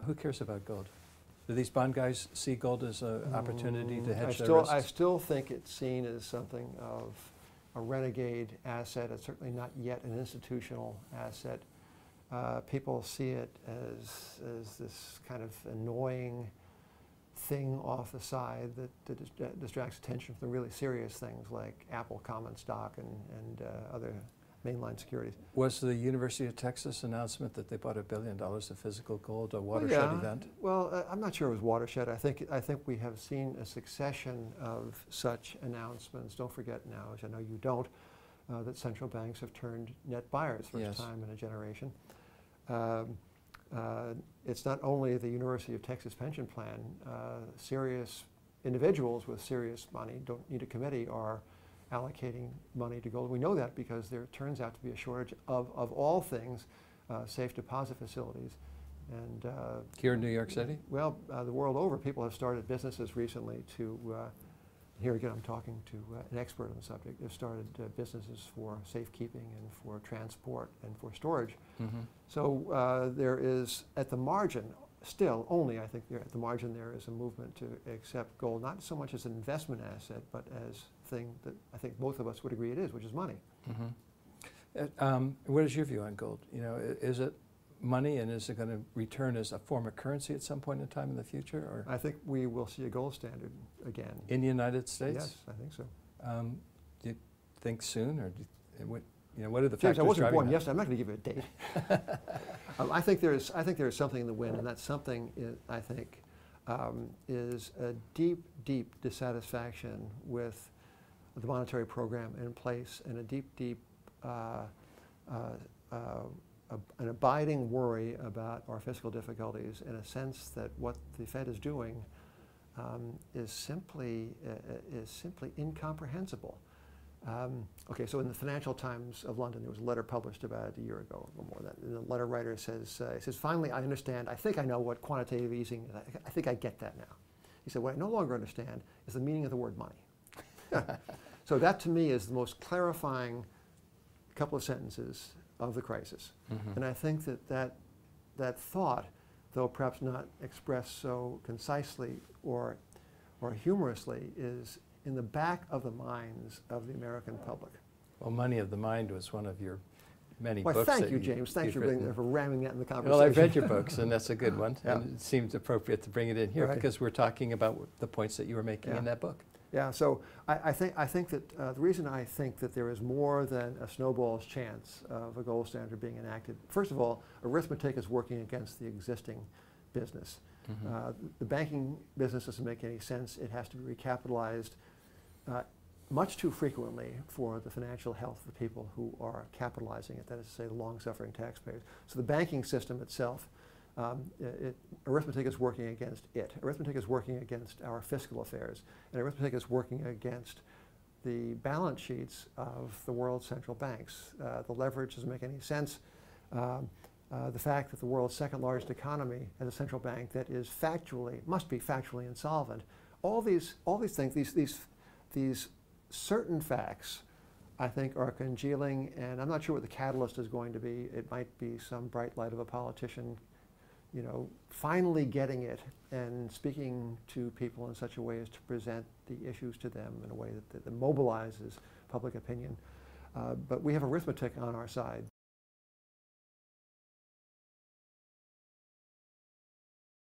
who cares about gold? Do these bond guys see gold as an opportunity to hedge their risks? I still think it's seen as something of a renegade asset. It's certainly not yet an institutional asset. People see it as this kind of annoying thing off the side that distracts attention from the really serious things like Apple common stock and other mainline securities. Was the University of Texas announcement that they bought $1 billion of physical gold a watershed event? Well, I'm not sure it was watershed. I think we have seen a succession of such announcements. Don't forget now, as I know you don't, that central banks have turned net buyers first time in a generation. It's not only the University of Texas pension plan. Serious individuals with serious money, don't need a committee, are allocating money to gold. We know that because there turns out to be a shortage of all things, safe deposit facilities. And here in New York City? Well, the world over, people have started businesses recently to, here again I'm talking to an expert on the subject, have started businesses for safekeeping and for transport and for storage. Mm-hmm. So there is, at the margin, still only, I think at the margin there is a movement to accept gold, not so much as an investment asset, but as a thing that I think both of us would agree it is, which is money. Mm-hmm. What is your view on gold? You know, is it money, and is it going to return as a form of currency at some point in time in the future? Or I think we will see a gold standard again. In the United States? Yes, I think so. Do you think soon, or do you, what are the James, factors I wasn't driving born that? yesterday. I'm not going to give you a date. I think there is something in the wind, and that something I think is a deep, deep dissatisfaction with the monetary program in place, and a deep, deep an abiding worry about our fiscal difficulties, in a sense that what the Fed is doing is simply incomprehensible. Okay, so in the Financial Times of London, there was a letter published about a year ago or more. And the letter writer says, finally, I understand. I think I know what quantitative easing is. I think I get that now. He said, what I no longer understand is the meaning of the word money. So that, to me, is the most clarifying couple of sentences of the crisis. Mm-hmm. And I think that thought, though perhaps not expressed so concisely or humorously, is in the back of the minds of the American public. Well, Money of the Mind was one of your many books. Thank you, James. Thanks for ramming that in the conversation. Well, I've read your books, and that's a good one. Yeah. And it seems appropriate to bring it in here because we're talking about the points that you were making in that book. Yeah, so I think that the reason I think that there is more than a snowball's chance of a gold standard being enacted, first of all, arithmetic is working against the existing business. Mm-hmm. The banking business doesn't make any sense. It has to be recapitalized much too frequently for the financial health of the people who are capitalizing it, that is to say, the long-suffering taxpayers. So the banking system itself, arithmetic is working against it. Arithmetic is working against our fiscal affairs. And arithmetic is working against the balance sheets of the world's central banks. The leverage doesn't make any sense. The fact that the world's second largest economy has a central bank that is must be factually insolvent. All these things, these certain facts, I think, are congealing, and I'm not sure what the catalyst is going to be. It might be some bright light of a politician, finally getting it and speaking to people in such a way as to present the issues to them in a way that mobilizes public opinion. But we have arithmetic on our side.